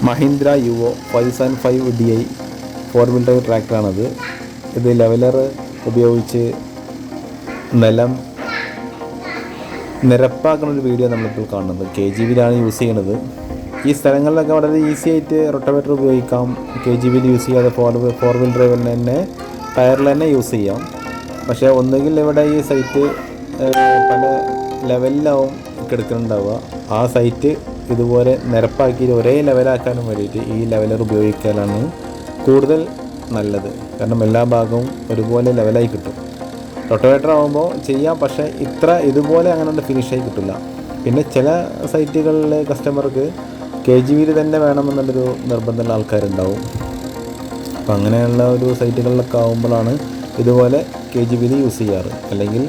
Mahindra Yuvo 575DI 4-wheel drive ട്രാക്ടറാണത്. ഇത് leveller ഉപയോഗിച്ച് നിലം നിരപ്പാക്കുന്നൊരു വീഡിയോ നമ്മളിപ്പോൾ കാണുന്നത്. KGBയിലാണ് യൂസ് ചെയ്യണത്. ഈ സ്ഥലങ്ങളിലൊക്കെ വളരെ ഈസി ആയിട്ട് റൊട്ടവേറ്റർ ഉപയോഗിക്കാം. KGBയിൽ യൂസ് ചെയ്യാതെ ഫോർ വീൽ ഡ്രൈവിൽ തന്നെ ടയറിൽ തന്നെ യൂസ് ചെയ്യാം. പക്ഷേ ഒന്നുകിൽ ഇവിടെ ഈ സൈറ്റ് പല ലെവലിലാവും കിടക്കുന്നുണ്ടാവുക. ആ സൈറ്റ് ഇതുപോലെ നിരപ്പാക്കി ഒരേ ലെവലാക്കാനും വേണ്ടിയിട്ട് ഈ ലെവലർ ഉപയോഗിക്കാനാണ് കൂടുതൽ നല്ലത്. കാരണം എല്ലാ ഭാഗവും ഒരുപോലെ ലെവലായി കിട്ടും. റൊട്ടവേറ്റർ ആകുമ്പോൾ ചെയ്യാം, പക്ഷേ ഇതുപോലെ അങ്ങനെ ഫിനിഷായി കിട്ടില്ല. പിന്നെ ചില സൈറ്റുകളിൽ കസ്റ്റമർക്ക് KGBയിൽ തന്നെ വേണമെന്നുള്ളൊരു നിർബന്ധമുള്ള ആൾക്കാരുണ്ടാവും. അപ്പം അങ്ങനെയുള്ള ഒരു സൈറ്റുകളിലൊക്കെ ആകുമ്പോഴാണ് ഇതുപോലെ KGBയിൽ യൂസ് ചെയ്യാറ്. അല്ലെങ്കിൽ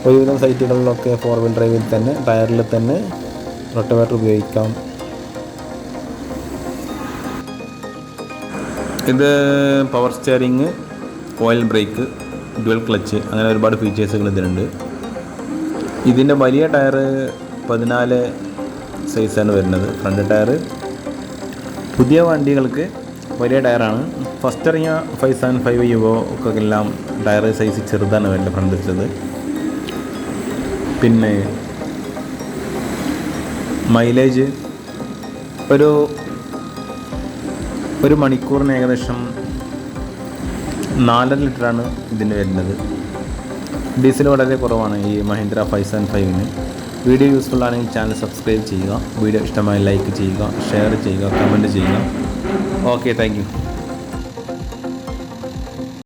ഒരുവിധം സൈറ്റുകളിലൊക്കെ 4-wheel ഡ്രൈവിൽ തന്നെ ടയറിൽ തന്നെ റൊട്ടവേറ്റർ ഉപയോഗിക്കാം. ഇത് power steering, oil break, dual clutch, അങ്ങനെ ഒരുപാട് ഫീച്ചേഴ്സുകൾ ഇതിനുണ്ട്. ഇതിൻ്റെ വലിയ ടയർ 14 സൈസാണ് വരുന്നത്. ഫ്രണ്ട് ടയർ പുതിയ വണ്ടികൾക്ക് വലിയ ടയറാണ്. ഫസ്റ്റ് ഇറങ്ങിയ 575 യുവോ ഒക്കെ എല്ലാം ടയർ സൈസ് ചെറുതാണ് വരുന്നത്, ഫ്രണ്ട് വെച്ചത്. പിന്നെ മൈലേജ് ഒരു മണിക്കൂറിന് ഏകദേശം 4 ലിറ്ററാണ് ഇതിന് വരുന്നത്. ഡീസൽ വളരെ കുറവാണ് ഈ മഹീന്ദ്ര 575-ന്. വീഡിയോ യൂസ്ഫുൾ ആണെങ്കിൽ ചാനൽ സബ്സ്ക്രൈബ് ചെയ്യുക. വീഡിയോ ഇഷ്ടമായി ലൈക്ക് ചെയ്യുക, ഷെയർ ചെയ്യുക, കമൻറ്റ് ചെയ്യുക. Okay, thank you.